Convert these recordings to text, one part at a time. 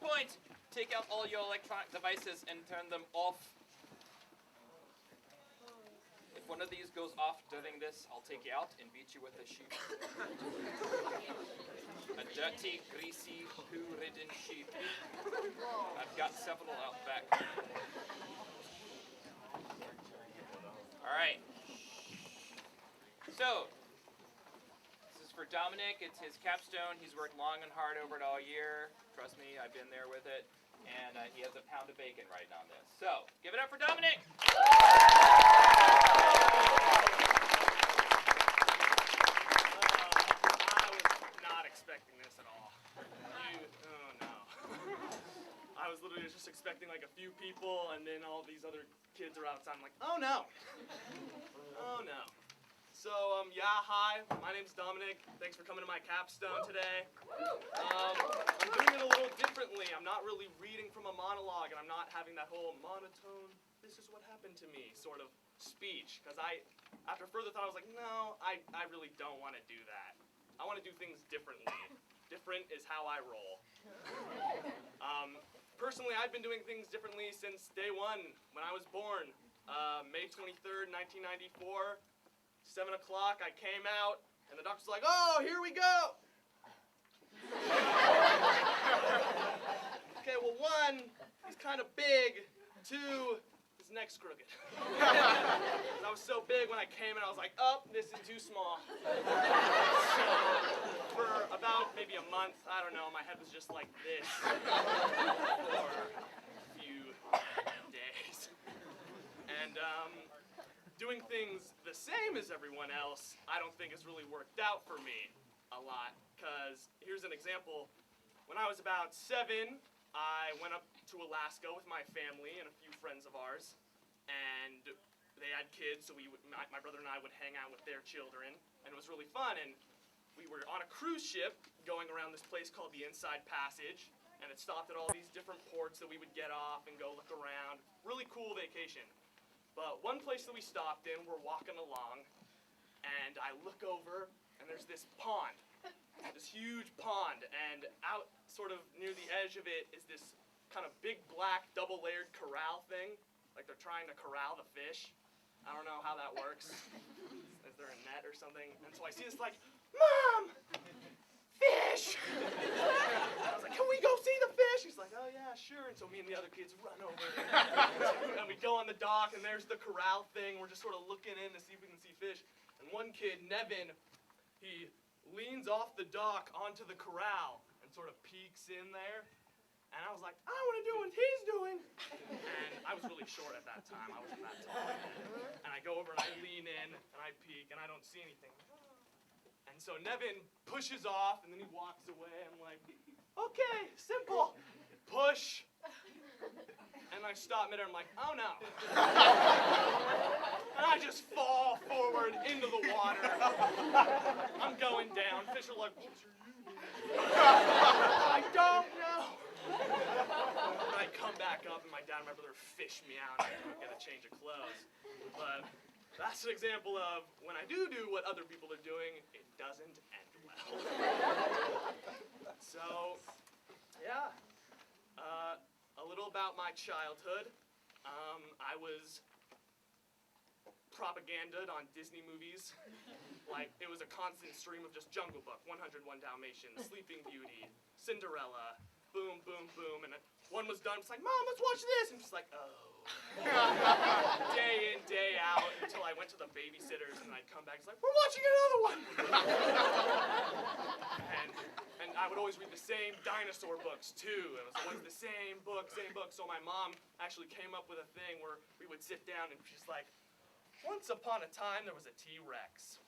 point, take out all your electronic devices and turn them off. If one of these goes off during this, I'll take you out and beat you with a sheep. A dirty, greasy, poo-ridden sheep. I've got several out back. All right. So, this is for Dominic. It's his capstone. He's worked long and hard over it all year. Trust me, I've been there with it. And he has a pound of bacon writing on this. So, give it up for Dominic! I was not expecting this at all. Oh no. I was literally just expecting like a few people, and then all these other kids are outside. I'm like, oh no. Oh no. So, yeah, hi, my name's Dominic. Thanks for coming to my capstone today. I'm doing it a little differently. I'm not really reading from a monologue, and I'm not having that whole monotone, this is what happened to me sort of speech. Because after further thought, I was like, no, I really don't want to do that. I want to do things differently. Different is how I roll. Personally, I've been doing things differently since day one, when I was born. May 23rd, 1994. 7 o'clock, I came out, and the doctor's like, oh, here we go. Okay, well, 1, he's kind of big. 2, his neck's crooked. I was so big when I came in, I was like, oh, this is too small. So, for about maybe a month, I don't know, my head was just like this for a few days. And, doing things the same as everyone else, I don't think has really worked out for me a lot. Because here's an example. When I was about 7, I went up to Alaska with my family and a few friends of ours. And they had kids, so my brother and I would hang out with their children. And it was really fun. And we were on a cruise ship going around this place called the Inside Passage. And it stopped at all these different ports that we would get off and go look around. Really cool vacation. But one place that we stopped in, we're walking along, and I look over, and there's this pond, this huge pond, and out sort of near the edge of it is this kind of big black double-layered corral thing, like they're trying to corral the fish. I don't know how that works. Is there a net or something? And so I see this like, Mom! Fish! I was like, can we go see the fish? He's like, oh yeah, sure. And so me and the other kids run over and we go on the dock, and there's the corral thing. We're just sort of looking in to see if we can see fish. And one kid, Nevin, he leans off the dock onto the corral and sort of peeks in there. And I was like, I want to do what he's doing. And I was really short at that time. I wasn't that tall. And I go over and I lean in and I peek and I don't see anything. And so Nevin pushes off, and then he walks away. I'm like, okay, simple. Push. And I stop midair. I'm like, oh no. And I just fall forward into the water. I'm going down. Fish are like, what are you doing? I don't know. And I come back up, and my dad and my brother fish me out, and I get a change of clothes. But that's an example of when I do what other people are doing, it doesn't end well. So, yeah, a little about my childhood. I was propagandaed on Disney movies. Like, it was a constant stream of just Jungle Book, 101 Dalmatians, Sleeping Beauty, Cinderella, boom, boom, boom. And one was done, it's like, Mom, let's watch this. And she's like, oh. Day in, day out, until I went to the babysitters, and I'd come back, it's like, we're watching another one! and I would always read the same dinosaur books, too. It was always the same book. So my mom actually came up with a thing where we would sit down, and she's like, once upon a time, there was a T-Rex.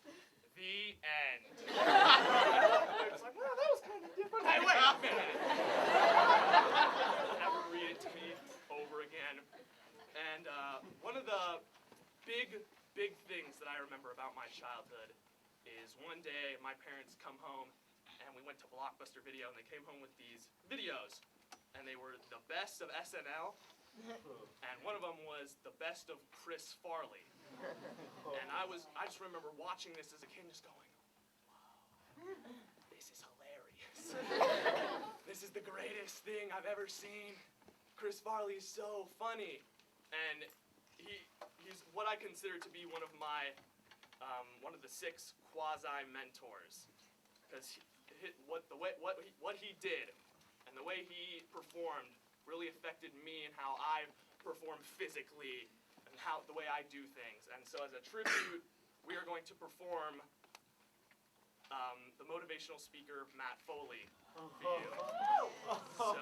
The end. It's like, well, that was kind of different. Hey, wait a minute. Ever read it to me over again. And one of the big things that I remember about my childhood is one day my parents come home, and we went to Blockbuster Video, and they came home with these videos. And they were the best of SNL, and one of them was the best of Chris Farley. And I just remember watching this as a kid, just going, wow, this is hilarious. this is the greatest thing I've ever seen. Chris Farley is so funny. And he's what I consider to be one of my, one of the 6 quasi-mentors. Because what he did and the way he performed really affected me and how I perform physically and the way I do things. And so as a tribute, we are going to perform the motivational speaker, Matt Foley, for you. So,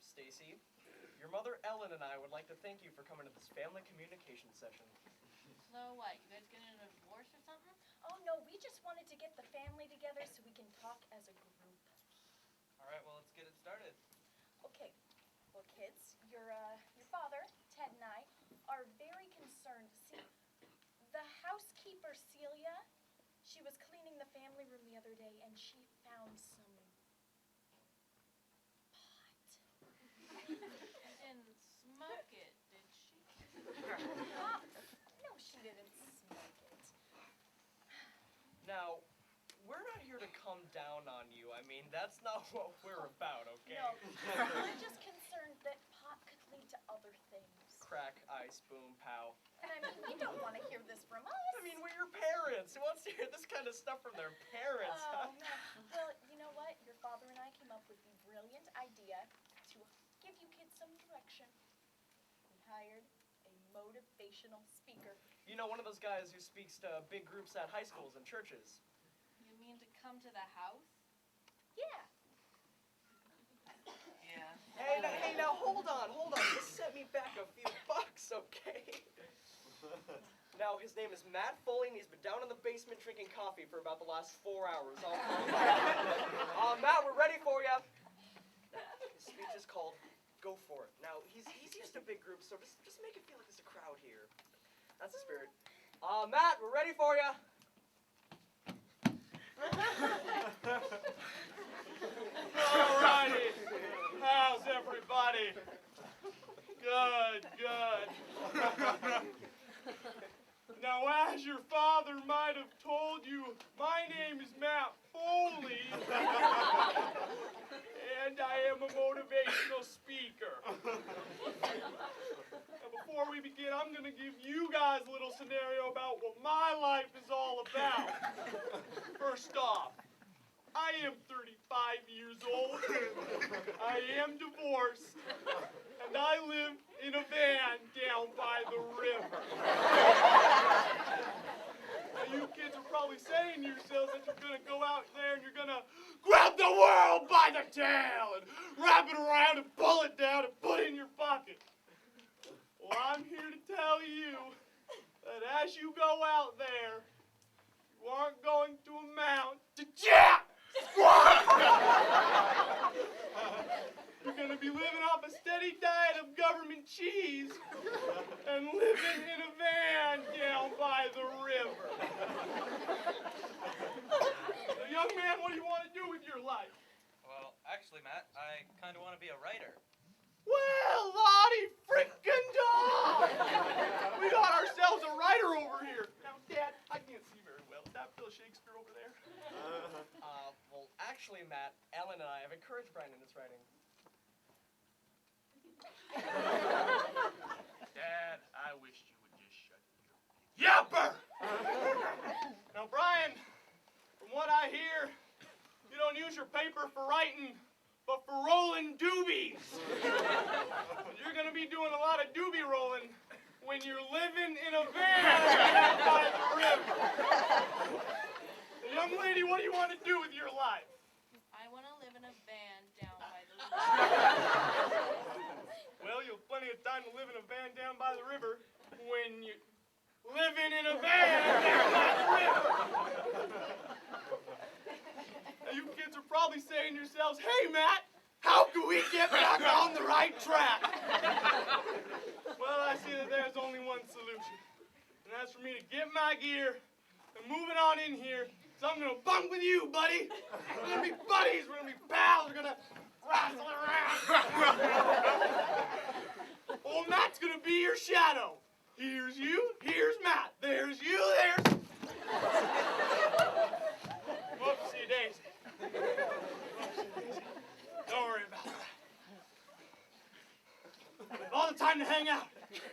Stacy, your mother Ellen and I would like to thank you for coming to this family communication session. So what, you guys getting a divorce or something? Oh no, we just wanted to get the family together so we can talk as a group. Alright, well let's get it started. Okay, well kids, your father, Ted and I, are very concerned. See, the housekeeper, Celia, she was cleaning the family room the other day and she found some Didn't smoke it, did she? No, she didn't smoke it. Now, we're not here to come down on you. I mean, that's not what we're about, okay? No, we're just concerned that pot could lead to other things. Crack, ice, boom, pow. And I mean, we don't want to hear this from us. I mean, we're your parents. Who wants to hear this kind of stuff from their parents, huh? Oh, no. Well, you know what? Your father and I came up with the brilliant idea to give you kids some direction. We hired a motivational speaker. You know, one of those guys who speaks to big groups at high schools and churches. You mean to come to the house? Yeah. Yeah. Hey, now, hold on. Just set me back a few bucks, okay? Now, his name is Matt Foley, and he's been down in the basement drinking coffee for about the last 4 hours. Matt, we're ready for you. His speech is called Go For It. Now, he's used to big groups, so just make it feel like there's a crowd here. That's the spirit. Matt, we're ready for you. alrighty. How's everybody? Good. Now, as your father might have told you, my name is Matt Foley, and I am a motivational speaker. Now, before we begin, I'm going to give you guys a little scenario about what my life is all about. First off, I am 35 years old, I am divorced, and I live in a van down by the river. Now you kids are probably saying to yourselves that you're going to go out there and you're going to grab the world by the tail and wrap it around and pull it down and put it in your pocket. Well, I'm here to tell you that as you go out there, you aren't going to amount to jack! You're going to be living off a steady diet of government cheese and living in a van down by the river. So, young man, what do you want to do with your life? Well, actually, Matt, I kind of want to be a writer. Well, Lottie frickin' dog! We got ourselves a writer over here. Now, Dad, I can't see very well. Is that Bill Shakespeare over there? Well, actually, Matt, Ellen and I have encouraged Brian in his writing. Dad, I wish you would just shut your yapper! Now, Brian, from what I hear, you don't use your paper for writing, but for rolling doobies. You're going to be doing a lot of doobie rolling when you're living in a van by the river. Young lady, what do you want to do with your life? I want to live in a van down by the river. Well, you'll have plenty of time to live in a van down by the river when you... living in a van down by the river. Now you kids are probably saying to yourselves, hey Matt, how can we get back on the right track? Well, I see that there's only one solution. And that's for me to get my gear and move it on in here. So I'm gonna bunk with you, buddy. We're gonna be buddies, we're gonna be pals, we're gonna wrestle around. Old Matt's gonna be your shadow. Here's you, here's Matt. There's you, there's... Whoopsie daisy. Don't worry about that. I have all the time to hang out.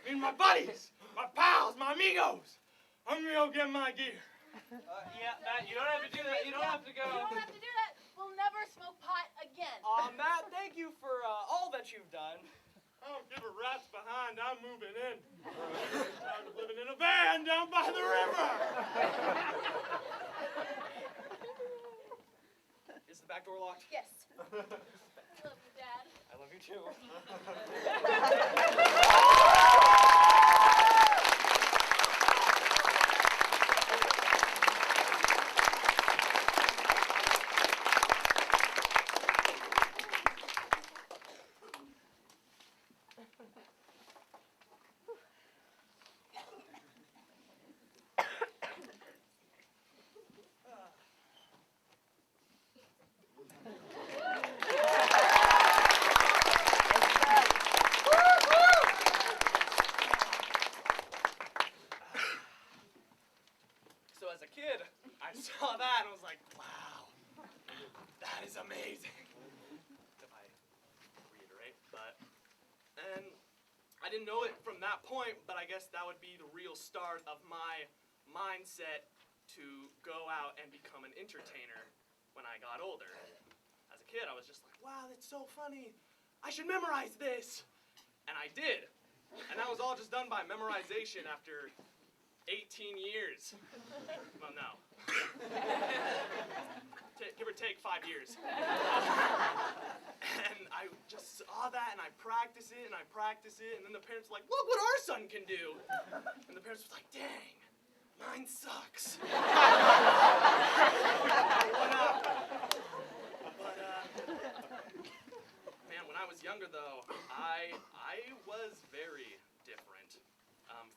Me and my buddies, my pals, my amigos. I'm gonna go get my gear. Yeah, Matt, you don't have to do that. You don't have to go. You don't have to do that. We'll never smoke pot again. Matt, thank you for all that you've done. I don't give a rat's behind. I'm moving in. Tired of living in a van down by the river. Is the back door locked? Yes. I love you, Dad. I love you too. So as a kid, I saw that and I was like, wow, that is amazing. If I reiterate, and I didn't know it from that point, but I guess that would be the real start of my mindset to go out and become an entertainer when I got older. As a kid, I was just like, wow, that's so funny. I should memorize this. And I did. And that was all just done by memorization after 18 years. Well, no. Give or take 5 years. And I just saw that, and I practice it, and I practice it, and then the parents were like, look what our son can do. And the parents were like, dang, mine sucks. Man, when I was younger, though, I was very different.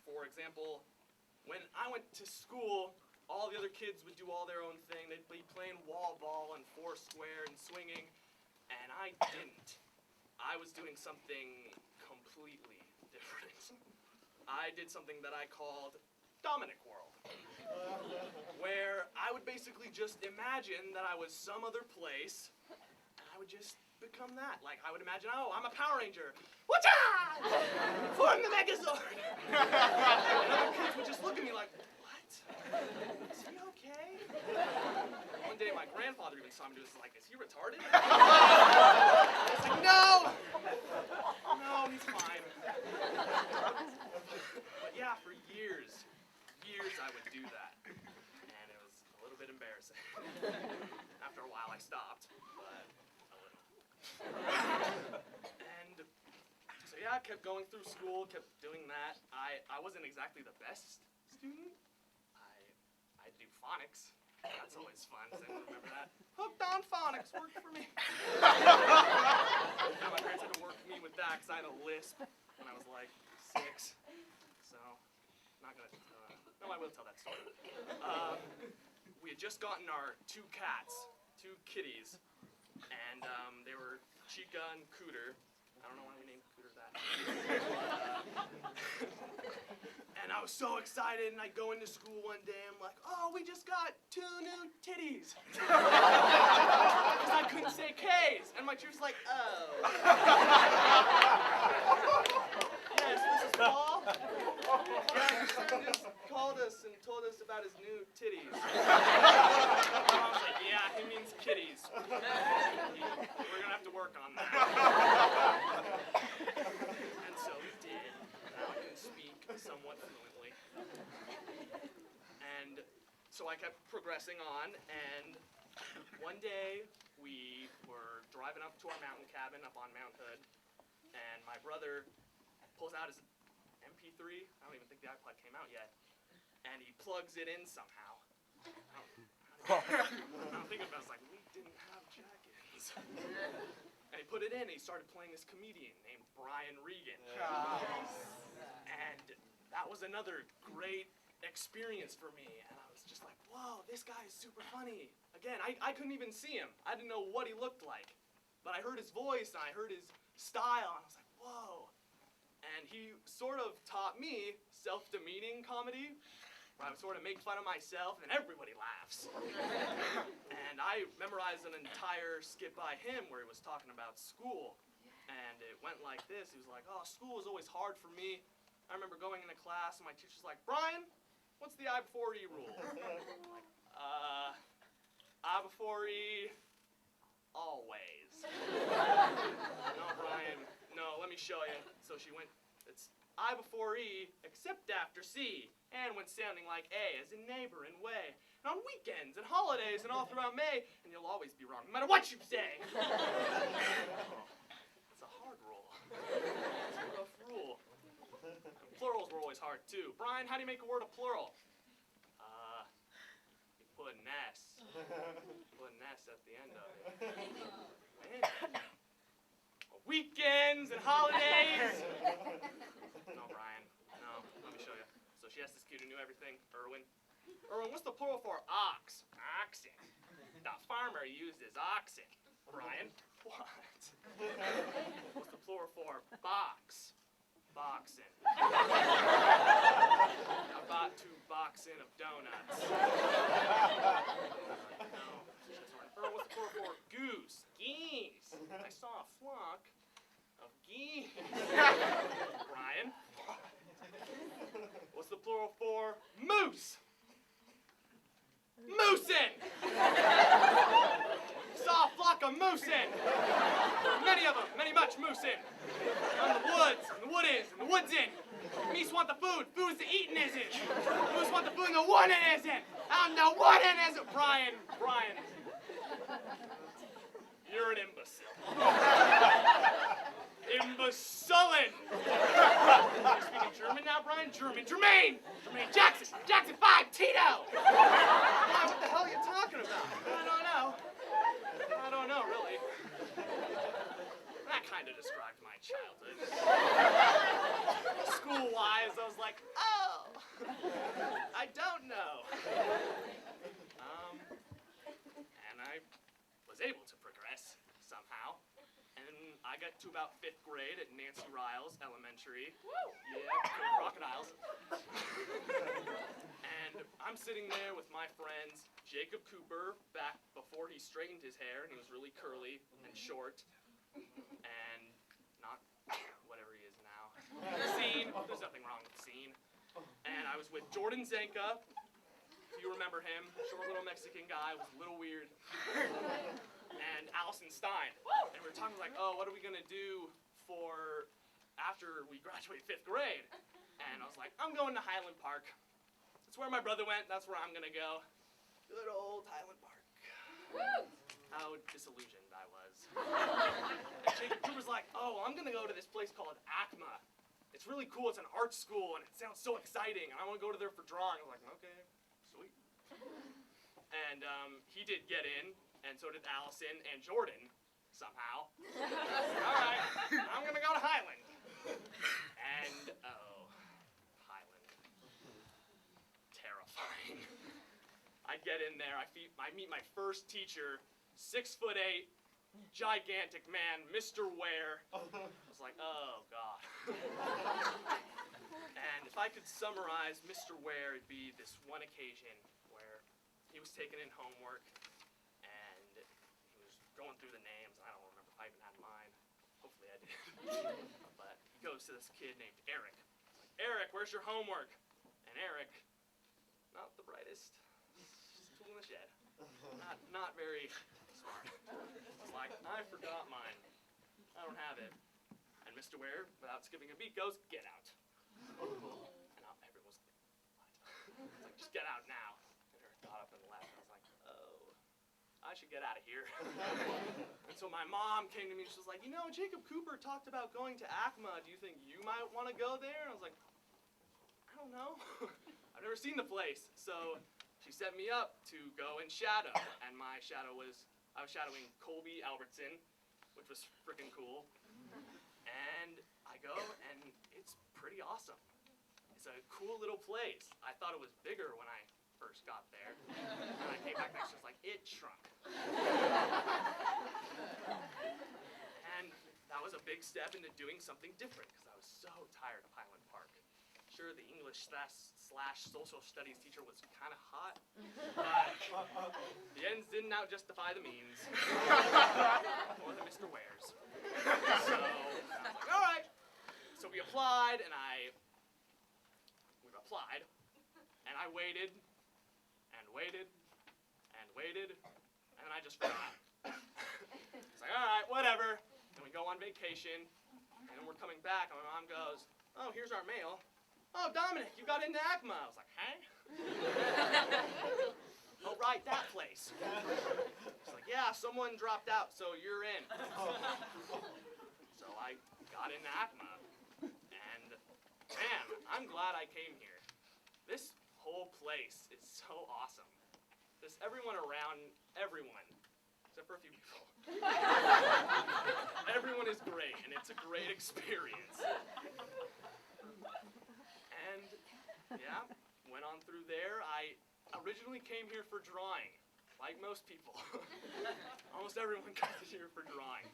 For example, when I went to school, all the other kids would do all their own thing. They'd be playing wall ball and foursquare and swinging, and I didn't. I was doing something completely different. I did something that I called Dominic World, where I would basically just imagine that I was some other place, and I would just become that. Like, I would imagine, oh, I'm a Power Ranger. Whatcha! Form the Megazord! And other kids would just look at me like, what? Is he okay? One day, my grandfather even saw me do this, like, is he retarded? I was like, no! No, he's fine. But yeah, for years I would do that. And it was a little bit embarrassing. After a while, I stopped, but a little. And so yeah, I kept going through school, kept doing that. I wasn't exactly the best student. I do phonics. That's always fun. Does anyone remember that? Hooked on phonics worked for me. Now, my parents had to work me with that because I had a lisp when I was like 6. So, not gonna. No, I will tell that story. We had just gotten our 2 cats, 2 kitties, and they were Chica and Cooter. I don't know why we named Cooter that. And I was so excited, and I go into school one day, I'm like, oh, we just got 2 new titties. Because I couldn't say K's. And my teacher's like, oh. Yes, Mrs. Paul? Yeah, your son just called us and told us about his new titties. And I was like, yeah, he means kitties. We're gonna have to work on that. And so we did. Now I can speak somewhat fluently. And so I kept progressing on, and one day we were driving up to our mountain cabin up on Mount Hood, and my brother pulls out his MP3. I don't even think the iPod came out yet. and he plugs it in somehow. I'm thinking about it, I was like, we didn't have jack-ins. And he put it in, and he started playing this comedian named Brian Regan. And that was another great experience for me. And I was just like, whoa, this guy is super funny. Again, I couldn't even see him. I didn't know what he looked like. But I heard his voice, and I heard his style, and I was like, whoa. And he sort of taught me self-demeaning comedy, where I would sort of make fun of myself, and everybody laughs. And I memorized an entire skit by him where he was talking about school. And it went like this. He was like, oh, school was always hard for me. I remember going into class, and my teacher's like, Brian, what's the I before E rule? Like, I before E, always. No, Brian, no, let me show you. So she went, it's I before E, except after C, and when sounding like A, as in neighbor and way. And on weekends and holidays and all throughout May, and you'll always be wrong, no matter what you say. It's a hard rule. It's a rough rule. Plurals were always hard, too. Brian, how do you make a word a plural? You put an S. Put an S at the end of it. Man. Weekends and holidays. No, Brian. No, let me show you. So she asked this kid who knew everything, Erwin. Erwin, what's the plural for ox? Oxen. The farmer uses oxen. Brian, what? What's the plural for box? Boxing. I bought 2 boxing of donuts. No. Erwin, what's the plural for goose? Geese. I saw a flock of geese. Brian. What's the plural for moose? Moosin! Saw a flock of moosin! There were many of them, much moosin. On the woods, and the wood is, and the wood's in. Meese want the food is the eating isn't. Moose want the food and the wooden isn't. And the wooden isn't. Brian. You're an imbecile. Imbecilin! You're speaking German now, Brian? German. Jermaine Jackson 5, Tito! Brian, what the hell are you talking about? I don't know, really. That kind of described my childhood. School-wise, I was like, oh, I don't know. And I was able to progress somehow. And I got to about 5th grade at Nancy Riles Elementary. Woo! Yeah, crocodiles. And I'm sitting there with my friends, Jacob Cooper, back before he straightened his hair, and he was really curly and short. And not whatever he is now. Scene. There's nothing wrong with Scene. And I was with Jordan Zenka. If you remember him, short little Mexican guy, was a little weird. And Allison Stein. And we were talking like, oh, what are we gonna do for after we graduate 5th grade? And I was like, I'm going to Highland Park. That's where my brother went. That's where I'm gonna go. Good old Highland Park. Woo! How disillusioned I was. And Jacob Cooper's like, oh, well, I'm gonna go to this place called ACMA. It's really cool. It's an art school, and it sounds so exciting. And I want to go to there for drawing. I was like, okay, sweet. And he did get in, and so did Allison and Jordan, somehow. All right, I'm gonna go to Highland. And Highland, terrifying. I get in there. I meet my first teacher, 6'8", gigantic man, Mr. Ware. I was like, oh, God. And if I could summarize Mr. Ware, it'd be this one occasion where he was taking in homework, and he was going through the names. I don't remember if I even had mine. Hopefully I did. But he goes to this kid named Eric. He's like, Eric, where's your homework? And Eric, not the brightest tool in the shed. Not very smart. I was like, I forgot mine. I don't have it. And Mr. Ware, without skipping a beat, goes, get out. And everyone's like, what? It's like, just get out now. And Eric got up and left. And I was like, oh, I should get out of here. And so my mom came to me and she was like, you know, Jacob Cooper talked about going to ACMA. Do you think you might want to go there? And I was like, I don't know. I I've never seen the place. So she set me up to go and shadow. And my shadow was, I was shadowing Colby Albertson, which was freaking cool. And I go, and it's pretty awesome. It's a cool little place. I thought it was bigger when I first got there. And I came back next, just like, it shrunk. And that was a big step into doing something different, because I was so tired of Highland Park. Sure, the English slash social studies teacher was kind of hot, but the ends didn't justify the means. Or the Mr. Wares. So, I was like, all right. So we applied, and I waited, and waited, and waited, and then I just forgot. It's like, all right, whatever. And we go on vacation, and then we're coming back, and my mom goes, oh, here's our mail. Oh, Dominic, you got into ACMA. I was like, huh? Oh, right, that place. She's like, yeah, someone dropped out, so you're in. So I got into ACMA, and man, I'm glad I came here. This whole place is so awesome. Just everyone around, everyone, except for a few people. Everyone is great, and it's a great experience. And yeah, went on through there. I originally came here for drawing, like most people. Almost everyone comes here for drawing.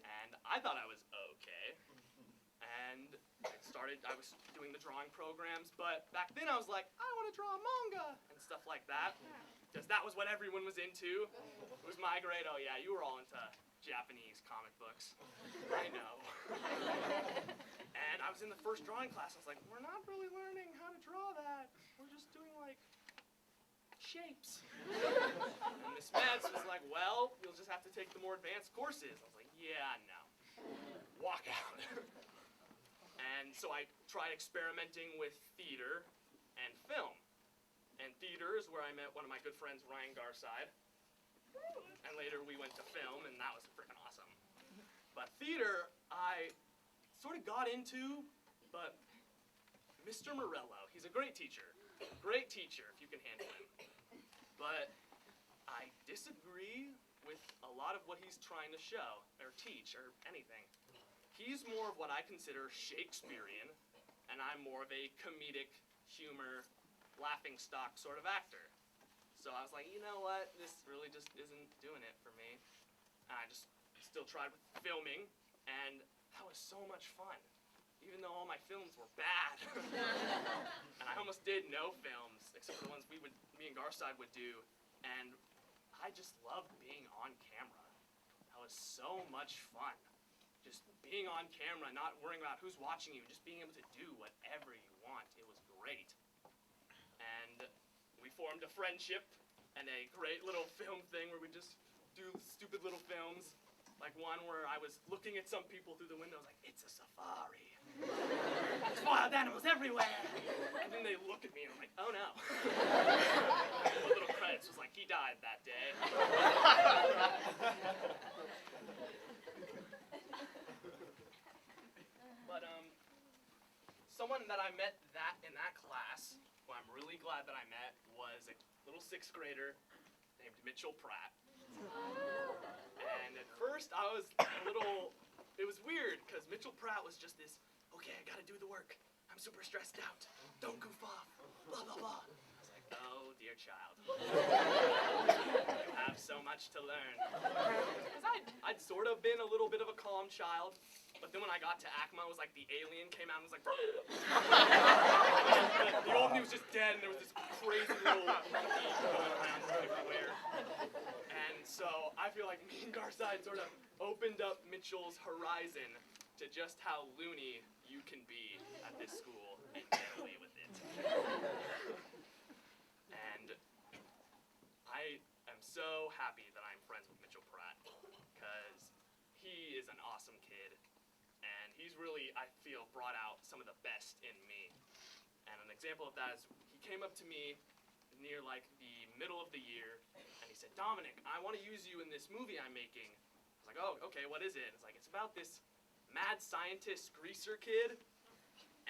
And I thought I was okay. And I was doing the drawing programs, but back then I was like, I want to draw manga and stuff like that. Because that was what everyone was into. It was my grade, oh yeah, you were all into Japanese comic books. I know. And I was in the first drawing class, I was like, we're not really learning how to draw that. We're just doing like shapes. And Miss Metz was like, well, you'll just have to take the more advanced courses. I was like, yeah, no. Walk out. And so I tried experimenting with theater and film. And theater is where I met one of my good friends, Ryan Garside. And later we went to film, and that was freaking awesome. But theater, I sort of got into, but Mr. Morello, he's a great teacher. Great teacher, if you can handle him. But I disagree with a lot of what he's trying to show, or teach, or anything. He's more of what I consider Shakespearean, and I'm more of a comedic, humor, laughingstock sort of actor. So I was like, you know what, this really just isn't doing it for me. And I just still tried with filming, and that was so much fun, even though all my films were bad. And I almost did no films, except for the ones me and Garside would do, and I just loved being on camera. That was so much fun. Just being on camera, not worrying about who's watching you, just being able to do whatever you want. It was great. And we formed a friendship and a great little film thing where we just do stupid little films. Like one where I was looking at some people through the window, I was like, it's a safari. There's wild animals everywhere. And then they look at me and I'm like, oh no. The little credits was like, he died that day. But someone that I met in that class, who I'm really glad that I met, was a little 6th grader named Mitchell Pratt. And at first I was it was weird, because Mitchell Pratt was just this, okay, I gotta do the work. I'm super stressed out. Don't goof off. Blah, blah, blah. I was like, oh, dear child. You have so much to learn. Because I'd sort of been a little bit of a calm child, but then when I got to ACMA, it was like the alien came out and was like, the old me was just dead, and there was this crazy little monkey going around everywhere. And so I feel like me and Garside sort of opened up Mitchell's horizon to just how loony you can be at this school and get away with it. And I am so happy that I'm friends with Mitchell Pratt, because he is an awesome kid, and he's really, I feel, brought out some of the best in me. And an example of that is he came up to me near like the middle of the year, and he said, Dominic, I want to use you in this movie I'm making. I was like, oh, okay, what is it? It's like, it's about this mad scientist greaser kid,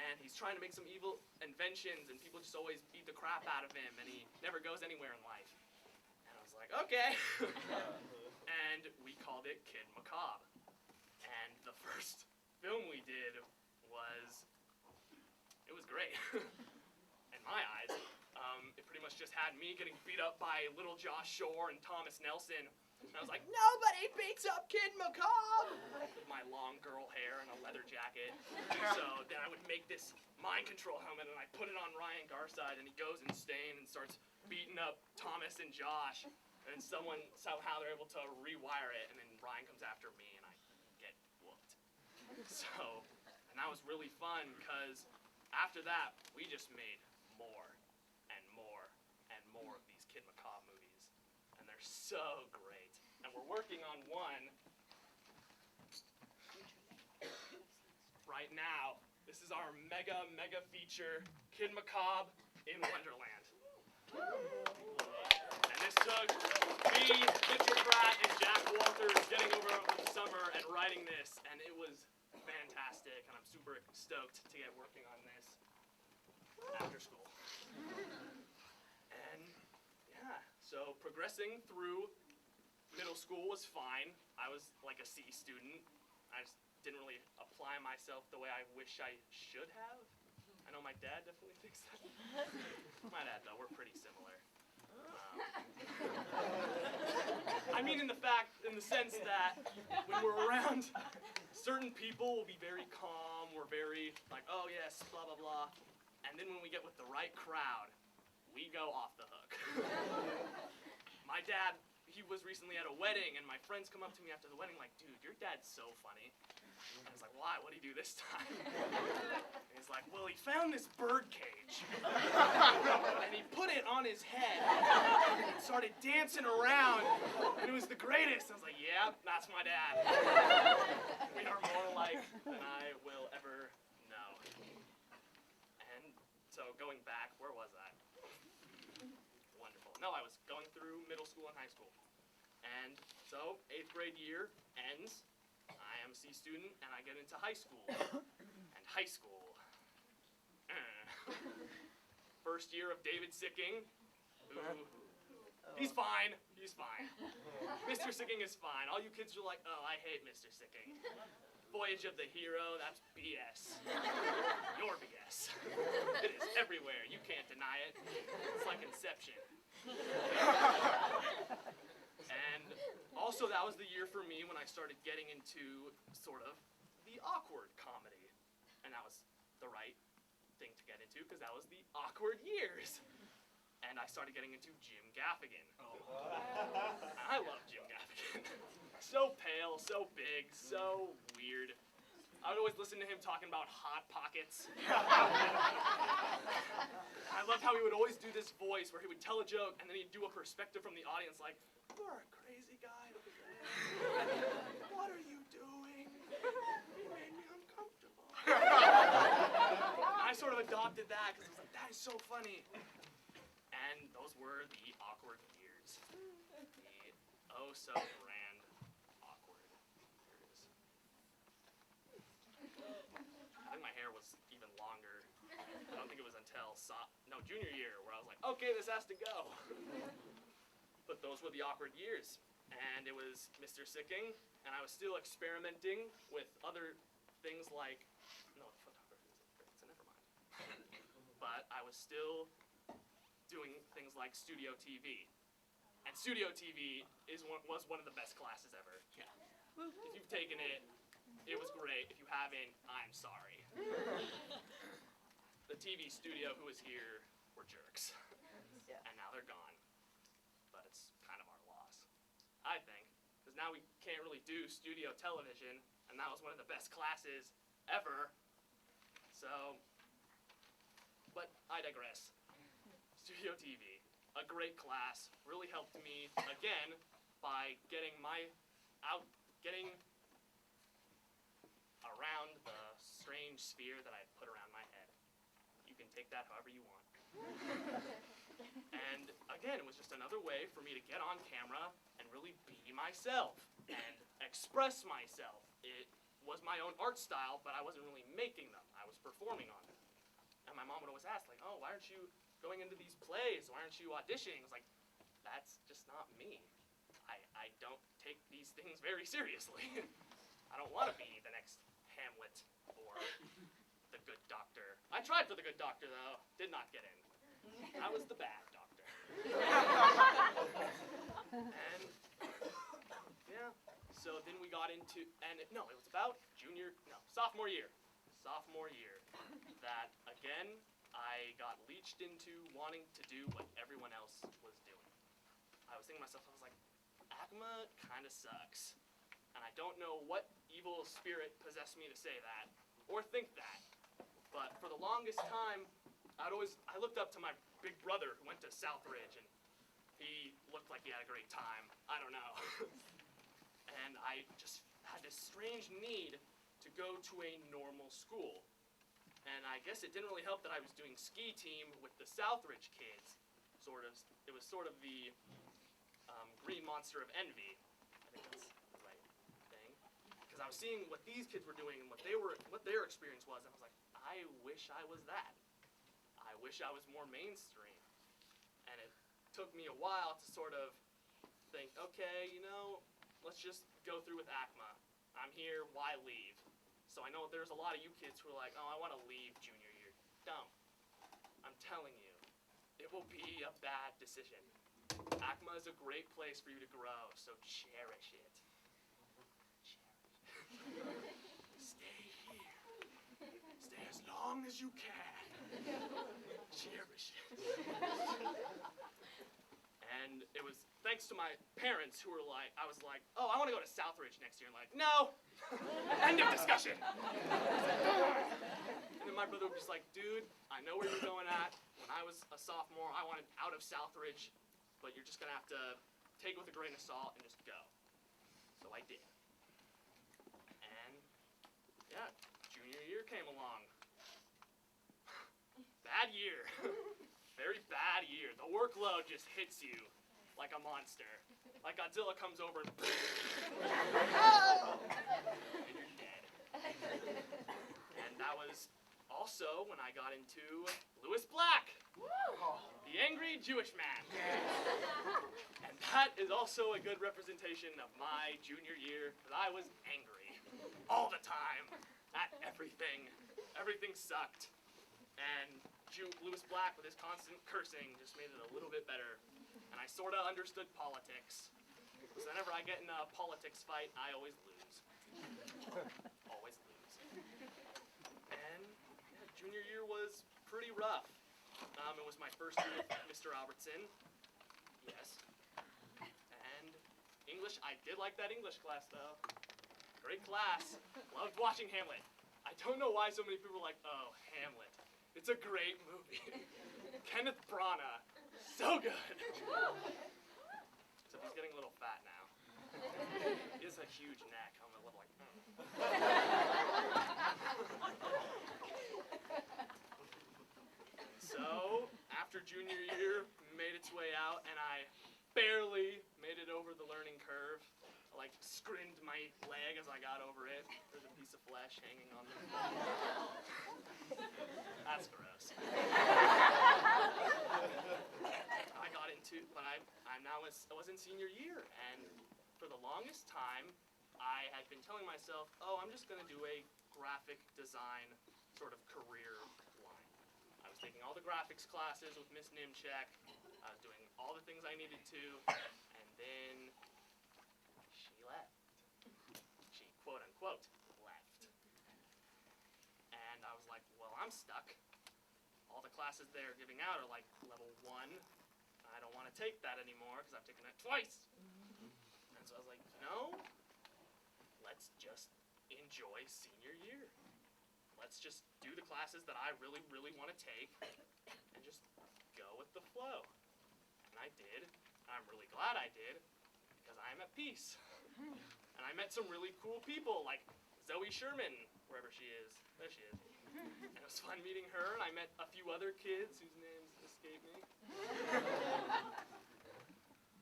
and he's trying to make some evil inventions, and people just always beat the crap out of him, and he never goes anywhere in life. And I was like, okay. And we called it Kid Macabre. And the first film we did it was great. In my eyes. It pretty much just had me getting beat up by Little Josh Shore and Thomas Nelson. And I was like, nobody beats up Kid Macabre! With my long girl hair and a leather jacket. So then I would make this mind control helmet and I put it on Ryan Garside and he goes insane and starts beating up Thomas and Josh. And somehow they're able to rewire it and then Ryan comes after me and I get whooped. So, and that was really fun because after that, we just made more and more and more of these Kid Macabre movies. And they're so great. And we're working on one right now. This is our mega feature, Kid Macabre in Wonderland. And this took me, Victor Pratt, and Jack Walters getting over the summer and writing this, and it was fantastic, and I'm super stoked to get working on this after school. And yeah, so progressing through middle school was fine. I was like a C student. I just didn't really apply myself the way I wish I should have. I know my dad definitely thinks that. My dad, though, we're pretty similar. I mean in the sense that when we're around certain people, we'll be very calm, we're very like, oh yes, blah, blah, blah. And then when we get with the right crowd, we go off the hook. My dad, he was recently at a wedding, and my friends come up to me after the wedding like, dude, your dad's so funny. And I was like, why? What'd he do this time? And he's like, well, he found this bird cage. And he put it on his head. And started dancing around. And it was the greatest. I was like, yeah, that's my dad. We are more alike than I will ever know. And so going back, where was I? Wonderful. No, I was going through middle school and high school. And so 8th grade year ends. I am a C student, and I get into high school. And high school. First year of David Sicking, who, he's fine. Mr. Sicking is fine. All you kids are like, oh, I hate Mr. Sicking. Voyage of the Hero, that's BS. Your BS. It is everywhere. You can't deny it. It's like Inception. And also that was the year for me when I started getting into sort of the awkward comedy. And that was the right thing to get into because that was the awkward years. And I started getting into Jim Gaffigan. And I love Jim Gaffigan. So pale, so big, so weird. I would always listen to him talking about Hot Pockets. I loved how he would always do this voice where he would tell a joke and then he'd do a perspective from the audience like, you're a crazy guy over there. What are you doing? He made me uncomfortable. I sort of adopted that because I was like, that is so funny. And those were the awkward years. The oh so grand awkward years. I think my hair was even longer. I don't think it was until junior year where I was like, okay, this has to go. But those were the awkward years. And it was Mr. Sicking, and I was still experimenting with other things like, no, photography is great, so never mind. But I was still doing things like studio TV. And studio TV was one of the best classes ever. Yeah. If you've taken it, it was great. If you haven't, I'm sorry. The TV studio who was here were jerks. And now they're gone. But it's kind of our loss, I think. Because now we can't really do studio television, and that was one of the best classes ever. So, but I digress. Studio TV, a great class, really helped me, again, by getting around the strange sphere that I put around my head. You can take that however you want. And again, it was just another way for me to get on camera and really be myself and express myself. It was my own art style, but I wasn't really making them. I was performing on them. And my mom would always ask, like, oh, why aren't you going into these plays? Why aren't you auditioning? It's like, that's just not me. I don't take these things very seriously. I don't want to be the next Hamlet or the Good Doctor. I tried for the Good Doctor, though. Did not get in. I was the bad doctor. And, yeah, so then we got into, it was about sophomore year. Sophomore year. That, again, I got leached into wanting to do what everyone else was doing. I was thinking to myself, I was like, ACMA kind of sucks. And I don't know what evil spirit possessed me to say that, or think that. But for the longest time, I looked up to my big brother who went to Southridge, and he looked like he had a great time. I don't know. And I just had this strange need to go to a normal school. And I guess it didn't really help that I was doing ski team with the Southridge kids. It was sort of the green monster of envy. I think that's the right thing. Because I was seeing what these kids were doing and what their experience was, and I was like, I wish I was that. I wish I was more mainstream. And it took me a while to sort of think, okay, let's just go through with ACMA. I'm here, why leave? So I know there's a lot of you kids who are like, oh, I want to leave junior year. Don't. I'm telling you, it will be a bad decision. ACMA is a great place for you to grow, so cherish it. Cherish it. Stay here. Stay as long as you can. Cherish it. And it was thanks to my parents who were like, I was like, oh, I want to go to Southridge next year. And like, no. End of discussion. And then my brother was just like, dude, I know where you're going at. When I was a sophomore, I wanted out of Southridge, but you're just going to have to take it with a grain of salt and just go. So I did. And, yeah, junior year came along. Bad year. Very bad year. The workload just hits you like a monster. Like Godzilla comes over and and you're dead. And that was also when I got into Lewis Black, the angry Jewish man. And that is also a good representation of my junior year, because I was angry all the time at everything. Everything sucked. And Lewis Black, with his constant cursing, just made it a little bit better. And I sort of understood politics. So whenever I get in a politics fight, I always lose. Always lose. And yeah, junior year was pretty rough. It was my first year with Mr. Albertson. Yes. And English, I did like that English class, though. Great class. Loved watching Hamlet. I don't know why so many people are like, oh, Hamlet. It's a great movie. Kenneth Branagh. So good. Except he's getting a little fat now. He has a huge neck. I'm a little like, So, after junior year, made its way out, and I barely made it over the learning curve. I screamed my leg as I got over it. There's a piece of flesh hanging on the That's gross. I got into, but I was in senior year, and for the longest time, I had been telling myself, oh, I'm just gonna do a graphic design sort of career line. I was taking all the graphics classes with Miss Nimchek. I was doing all the things I needed to, and then she left. She, quote unquote, left. And I was like, well, I'm stuck. All the classes they're giving out are like level 1. I don't want to take that anymore because I've taken it twice. And so I was like, no, let's just enjoy senior year. Let's just do the classes that I really, really want to take and just go with the flow. And I did. I'm really glad I did because I'm at peace. And I met some really cool people like Zoe Sherman, wherever she is. There she is. And it was fun meeting her, and I met a few other kids whose names escape me.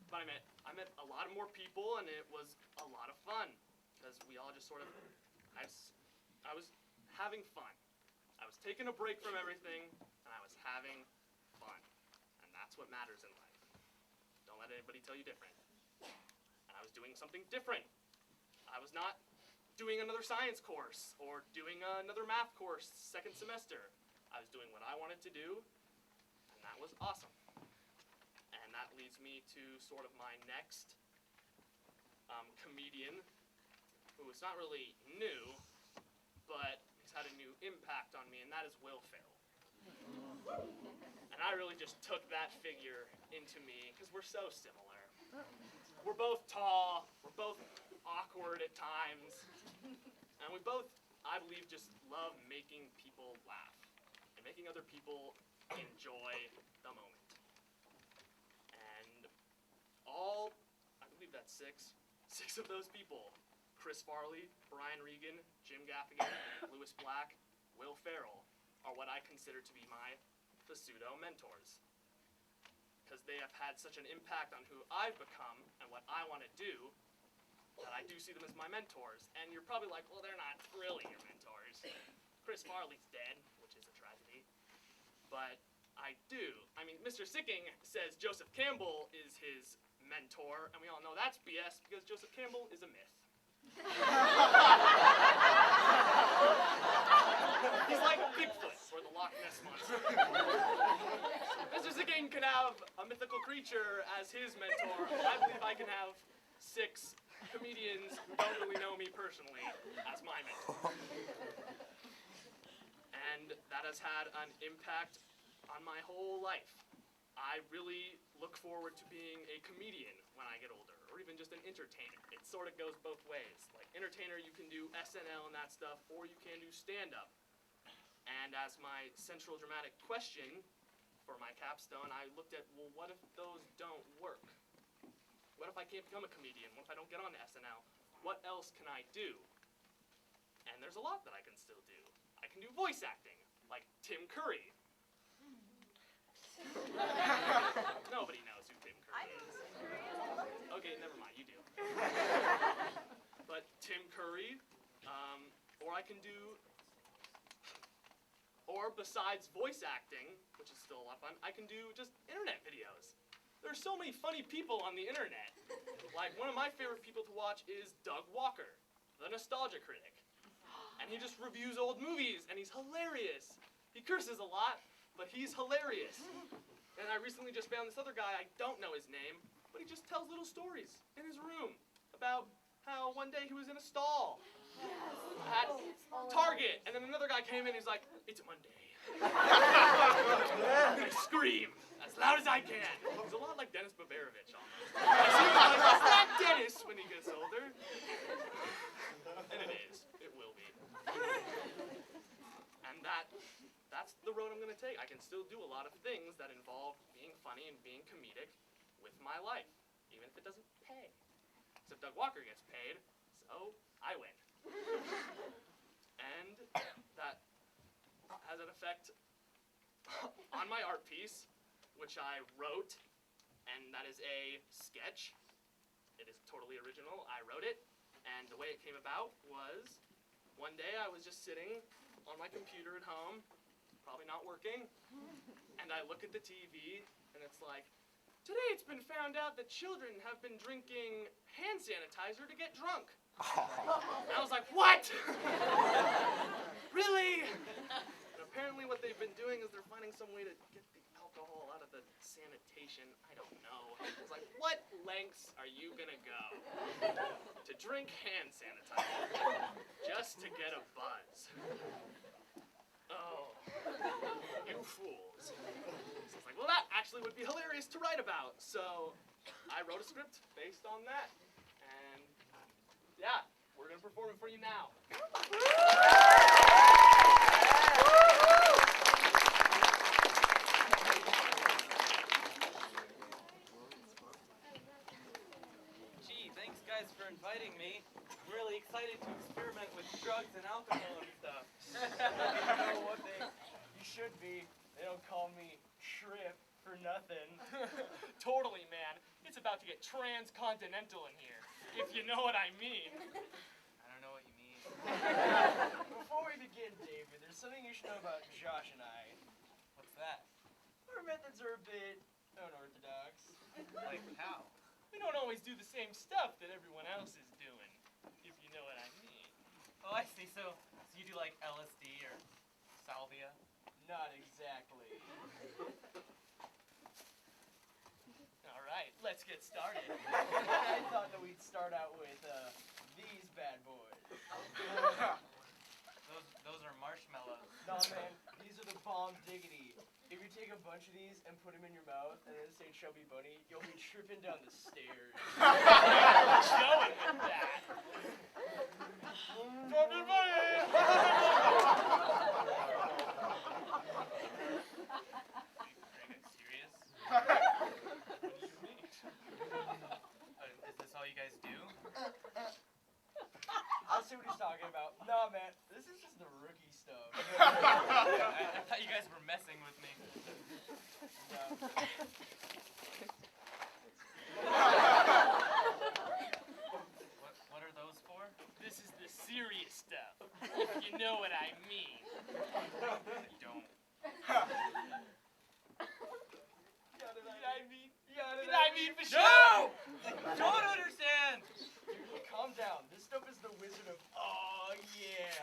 But I met a lot of more people, and it was a lot of fun because we all just sort of I was having fun. I was taking a break from everything, and I was having fun. And that's what matters in life. Don't let anybody tell you different. And I was doing something different. I was not doing another science course or doing another math course second semester. I was doing what I wanted to do, and that was awesome. And that leads me to sort of my next comedian, who is not really new, but has had a new impact on me, and that is Will Ferrell. And I really just took that figure into me, because we're so similar. We're both tall, we're both awkward at times, and we both, I believe, just love making people laugh, and making other people enjoy the moment. And I believe that's six of those people, Chris Farley, Brian Regan, Jim Gaffigan, Lewis Black, Will Ferrell, are what I consider to be my pseudo mentors. Because they have had such an impact on who I've become and what I want to do, that I do see them as my mentors. And you're probably like, well, they're not really your mentors. Chris Farley's dead, which is a tragedy. But I do. I mean, Mr. Sicking says Joseph Campbell is his mentor, and we all know that's BS because Joseph Campbell is a myth. He's like Bigfoot or the Loch Ness Monster. Mr. Sicking can have a mythical creature as his mentor. I believe I can have 6 comedians who don't really know me personally as my mentor. And that has had an impact on my whole life. I really look forward to being a comedian when I get older, or even just an entertainer. It sort of goes both ways. Like entertainer, you can do SNL and that stuff, or you can do stand-up. And as my central dramatic question for my capstone, I looked at, well, what if those don't work? What if I can't become a comedian? What if I don't get on SNL? What else can I do? And there's a lot that I can still do. I can do voice acting, like Tim Curry. Nobody knows who Tim Curry is. Okay, never mind, you do. But Tim Curry, or I can do, or besides voice acting, which is still a lot of fun, I can do just internet videos. There's so many funny people on the internet. Like, one of my favorite people to watch is Doug Walker, the nostalgia critic. And he just reviews old movies, and he's hilarious. He curses a lot, but he's hilarious. And I recently just found this other guy, I don't know his name, but he just tells little stories in his room about how one day he was in a stall at Target, and then another guy came in and he's like, it's Monday. And I scream as loud as I can. He's a lot like Dennis Babarovich almost. I see him like, it's not Dennis when he gets older. And it is. It will be. And that's the road I'm going to take. I can still do a lot of things that involve being funny and being comedic with my life, even if it doesn't pay. Except Doug Walker gets paid, so I win. And that has an effect on my art piece, which I wrote, and that is a sketch. It is totally original. I wrote it, and the way it came about was one day I was just sitting on my computer at home, probably not working, and I look at the TV, and it's like, today it's been found out that children have been drinking hand sanitizer to get drunk. And I was like, what? Really? And apparently what they've been doing is they're finding some way to get the alcohol out of the sanitation. I don't know. I was like, what lengths are you gonna go to drink hand sanitizer just to get a buzz? Oh, you fools. So I was like, well, that actually would be hilarious to write about. So I wrote a script based on that. And yeah, we're gonna perform it for you now. Gee, thanks guys for inviting me. I'm really excited to experiment with drugs and alcohol and stuff. You know what you should be. They don't call me Trip for nothing. Totally, man. It's about to get transcontinental in here, if you know what I mean. I don't know what you mean. Before we begin, David, there's something you should know about Josh and I. What's that? Our methods are a bit unorthodox. Like how? We don't always do the same stuff that everyone else is doing, if you know what I mean. Oh, I see. So you do like LSD or salvia? Not exactly. All right, let's get started. I thought that we'd start out with these bad boys. Those are marshmallows. Nah, man, these are the bomb diggity. If you take a bunch of these and put them in your mouth and then say Chubby Bunny, you'll be tripping down the stairs. Showing with that. Chubby Bunny! Are you guys serious? What do you mean? Is this all you guys do? I'll see what he's talking about. Nah, man, this is just the rookie stuff. I thought you guys were messing with me. What are those for? This is the serious stuff, if you know what I mean. You don't. Did I mean for sure? No! I don't understand! Calm down. This stuff is the Wizard of Oh yeah.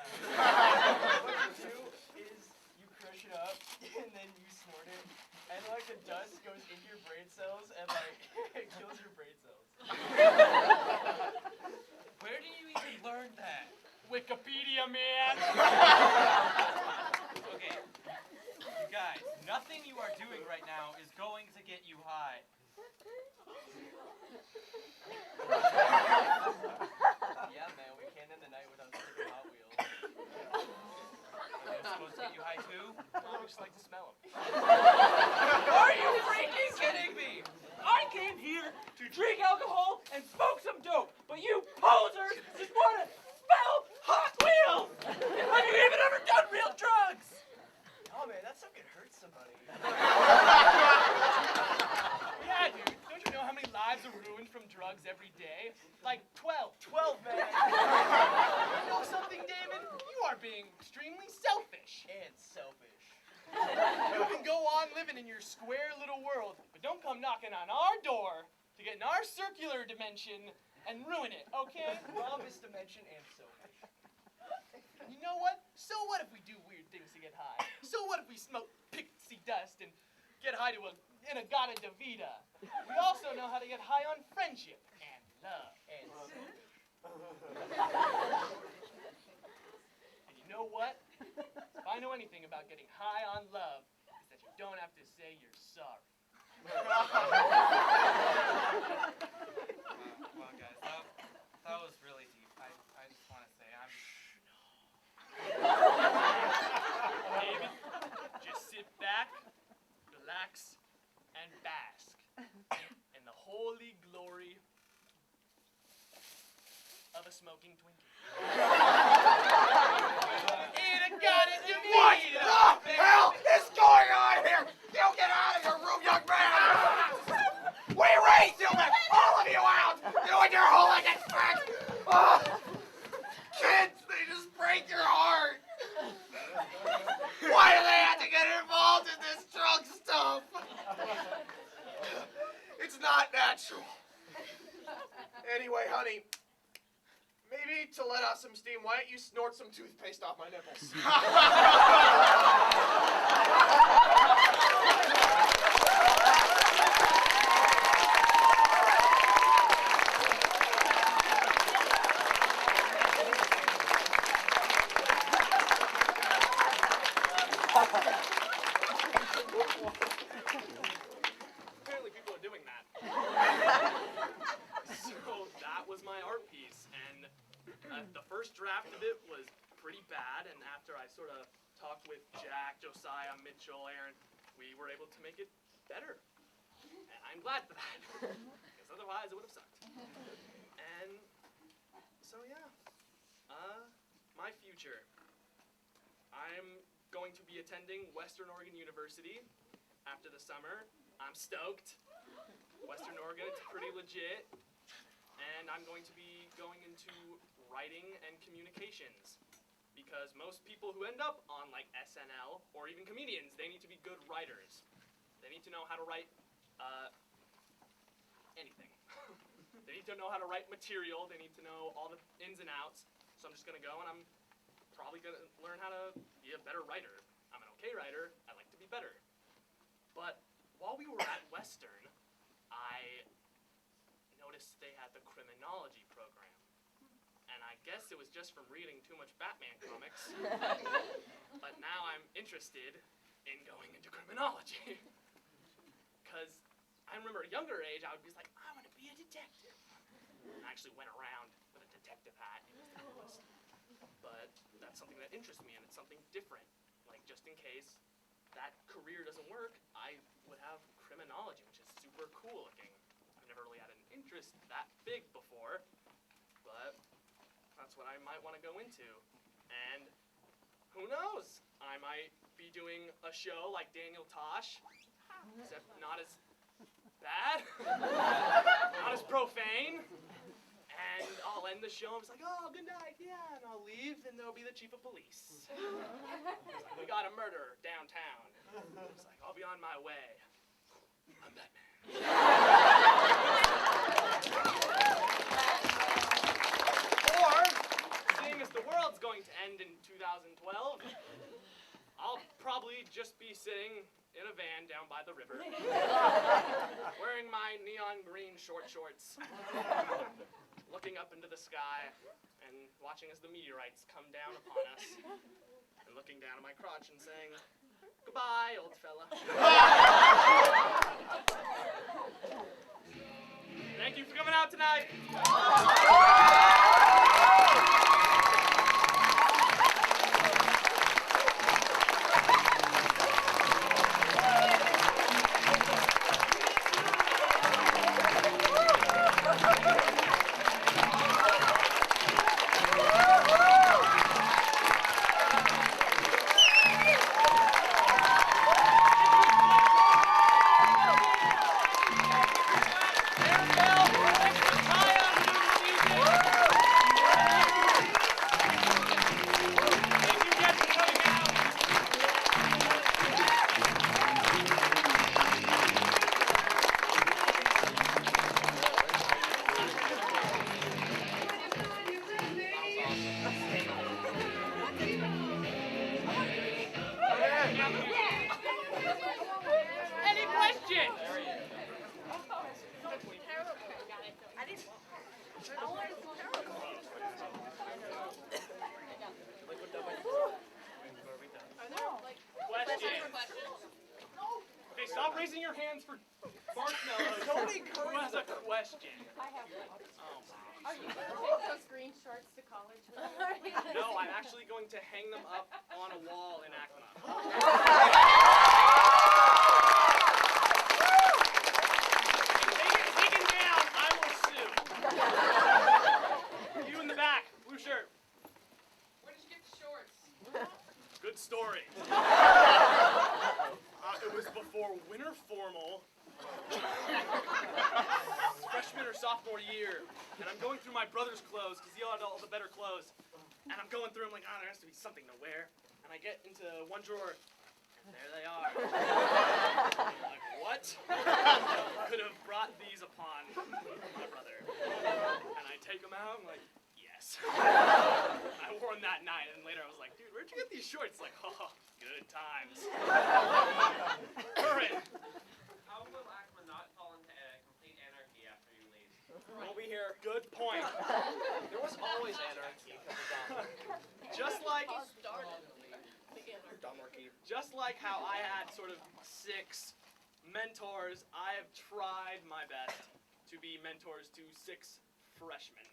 What you do is you crush it up and then you snort it, and like the dust goes into your brain cells and like it kills your brain cells. Where do you even learn that? Wikipedia, man. Okay, you guys, nothing you are doing right now is going to get you high. Yeah, man, we can't end the night without sticking Hot Wheels. Are they supposed to get you high too? I just like to smell them. Are you freaking kidding me? I came here to drink alcohol and smoke some dope, but you posers just want to smell Hot Wheels! Have you even ever done real drugs? Oh man, that stuff could hurt somebody. Yeah, dude. Don't you know how many lives are ruined from drugs every day? Like 12. 12, man. You know something, David? You are being extremely selfish. And selfish. You can go on living in your square little world, but don't come knocking on our door to get in our circular dimension and ruin it, okay? Love is dimension and selfish. You know what? So what if we do weird things to get high? So what if we smoke pixie dust and get high to an Agata Davida? We also know how to get high on friendship and love. And selfish. And you know what? If I know anything about getting high on love, it's that you don't have to say you're sorry. Well, guys, that was really deep. I just want to say David, just sit back, relax, and bask in the holy glory of a smoking Twinkie. In a Agata Davida! What the hell is going on here? You get out of your room, young man! We raised you, man! All of you out! You and your hooligan friends! Kids, they just break your heart! Why do they have to get involved in this drug stuff? It's not natural. Anyway, honey, maybe to let out some steam, why don't you snort some toothpaste off my nipples? Apparently people are doing that. So that was my art piece, and the first draft of it was pretty bad, and after I sort of talked with Jack, Josiah, Mitchell, Aaron, we were able to make it better. And I'm glad for that, because otherwise it would have sucked. And so yeah, my future. I'm going to be attending Western Oregon University after the summer. I'm stoked. Western Oregon, it's pretty legit. and I'm going to be going into writing and communications. Because most people who end up on like SNL or even comedians, they need to be good writers. They need to know how to write anything. They need to know how to write material. They need to know all the ins and outs. So I'm just gonna go and I'm probably gonna learn how to be a better writer. I'm an okay writer. I'd like to be better. But while we were at Western, I noticed they had the criminology program. And I guess it was just from reading too much Batman comics. But now I'm interested in going into criminology. Because I remember at a younger age, I would be like, I want to be a detective. And I actually went around with a detective hat. It was the coolest. But that's something that interests me, and it's something different. Like, just in case that career doesn't work, I would have criminology, which is super cool looking. I've never really had an interest that big before, but that's what I might want to go into. And who knows? I might be doing a show like Daniel Tosh, except not as bad, not as profane. And I'll end the show and it's like, oh, good night, yeah, and I'll leave and there'll be the chief of police. Like, we got a murder downtown. It's like, I'll be on my way. I'm Batman. Or, seeing as the world's going to end in 2012, I'll probably just be sitting in a van down by the river, wearing my neon green short shorts, looking up into the sky and watching as the meteorites come down upon us, and looking down at my crotch and saying, goodbye, old fella. Thank you for coming out tonight. Any questions? Okay, stop raising your hands for marshmallows. Tony, who has a question? I have one. Oh. Are you going to take those green shorts to college with you? No, I'm actually going to hang them up on a wall in ACMA. Take it down, I will sue. You in the back, blue shirt. Where did you get the shorts? Good story. It was before winter formal, freshman or sophomore year, and I'm going through my brother's clothes because he had all the better clothes, and I'm going through. I'm like, there has to be something to wear, and I get into one drawer, and there they are. I'm like, what? Could have brought these upon my brother, and I take them out. I'm like, yes. I wore them that night, and later I was like, dude, where'd you get these shorts? Like, oh, good times. Current. How will ACMA not fall into complete anarchy after you leave? We'll be here. Good point. There was always anarchy coming down. Just like Dominic. Just like how I had sort of 6 mentors, I have tried my best to be mentors to 6 freshmen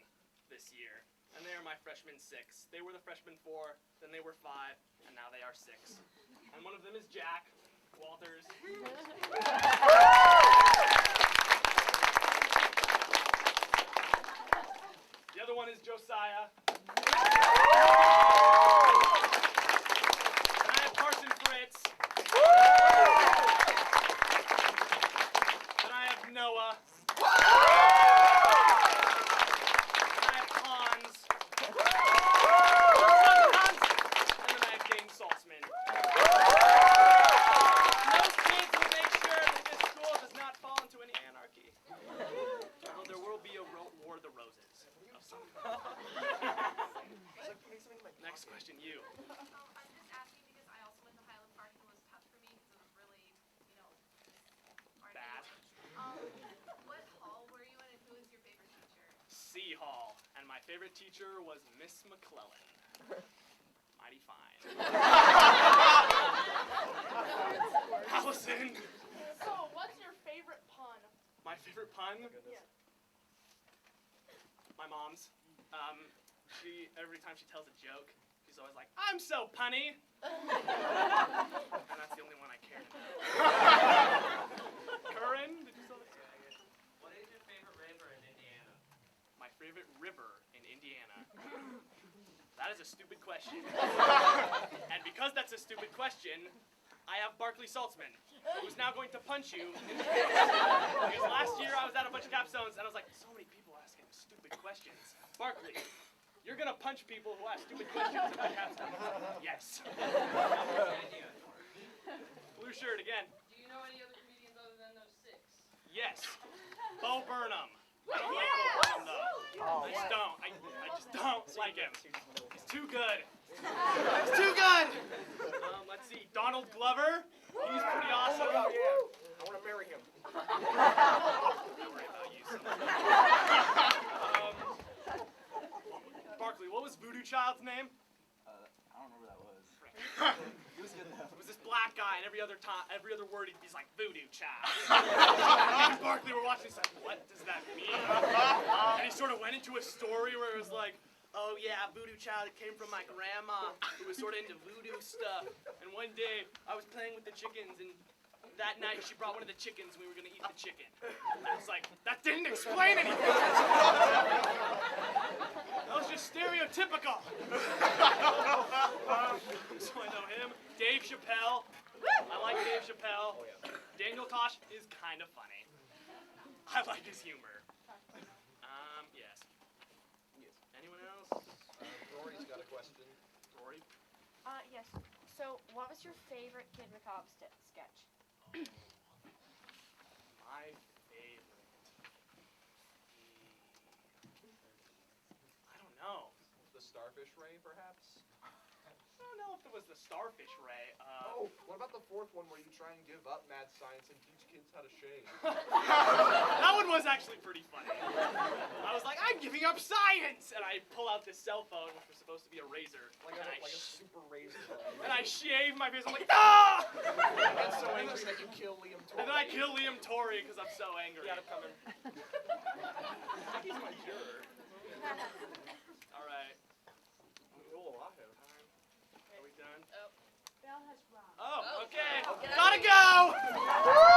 this year. And they are my freshman 6. They were the freshman 4, then they were 5, and now they are 6. And one of them is Jack Walters. The other one is Josiah. And I have Carson Fritz. And I have Noah. awesome. Next question, you. I'm just asking because I also went to Highland Park and it was tough for me because it was really, hard. Bad. What hall were you in and who was your favorite teacher? C Hall, and my favorite teacher was Miss McClellan. Mighty fine. Allison. So, what's your favorite pun? My favorite pun? Yeah. My mom's. Every time she tells a joke, she's always like, "I'm so punny." And that's the only one I care about. Curran, did you still? What is your favorite river in Indiana? My favorite river in Indiana. That is a stupid question. And because that's a stupid question, I have Barkley Saltzman, who's now going to punch you in the face. Because last year I was at a bunch of capstones and I was like, so many people asking stupid questions. Barkley, you're gonna punch people who ask stupid questions about capstones. Yes. Blue shirt again. Do you know any other comedians other than those 6? Yes. Bo Burnham. I don't like Bo Burnham though. I just don't like him. He's too good. He's too good. Let's see. Donald Glover. He's pretty awesome. Oh, yeah. I want to marry him. Don't worry about you. Barkley, what was Voodoo Child's name? I don't remember that was. It was this black guy, and every other word he's like Voodoo Child. Me and Barkley were watching. He's like, what does that mean? And he sort of went into a story where it was like, oh yeah, Voodoo Child, it came from my grandma, who was sort of into voodoo stuff. And one day, I was playing with the chickens, and that night she brought one of the chickens, and we were gonna eat the chicken. And I was like, that didn't explain anything. That was just stereotypical. So I know him. Dave Chappelle. I like Dave Chappelle. Daniel Tosh is kind of funny. I like his humor. Yes. Anyone else? Rory's got a question. Rory? Yes. So, what was your favorite Kid McCobb sketch? My favorite. I don't know. The Starfish Ray, perhaps? I don't know if it was the Starfish Ray. Oh, what about the 4th one where you try and give up mad science and teach kids how to shave? That one was actually pretty funny. I was like, I'm giving up science! And I pull out this cell phone, which was supposed to be a razor. Like and a super razor. and I shave my face. I'm like, ah! That's so angry that you kill Liam Torrey. And then I kill Liam Torrey because I'm so angry. Got him coming. I think he's my cure. All right. Cool, I have. Are we done? Belle has Rob. Oh,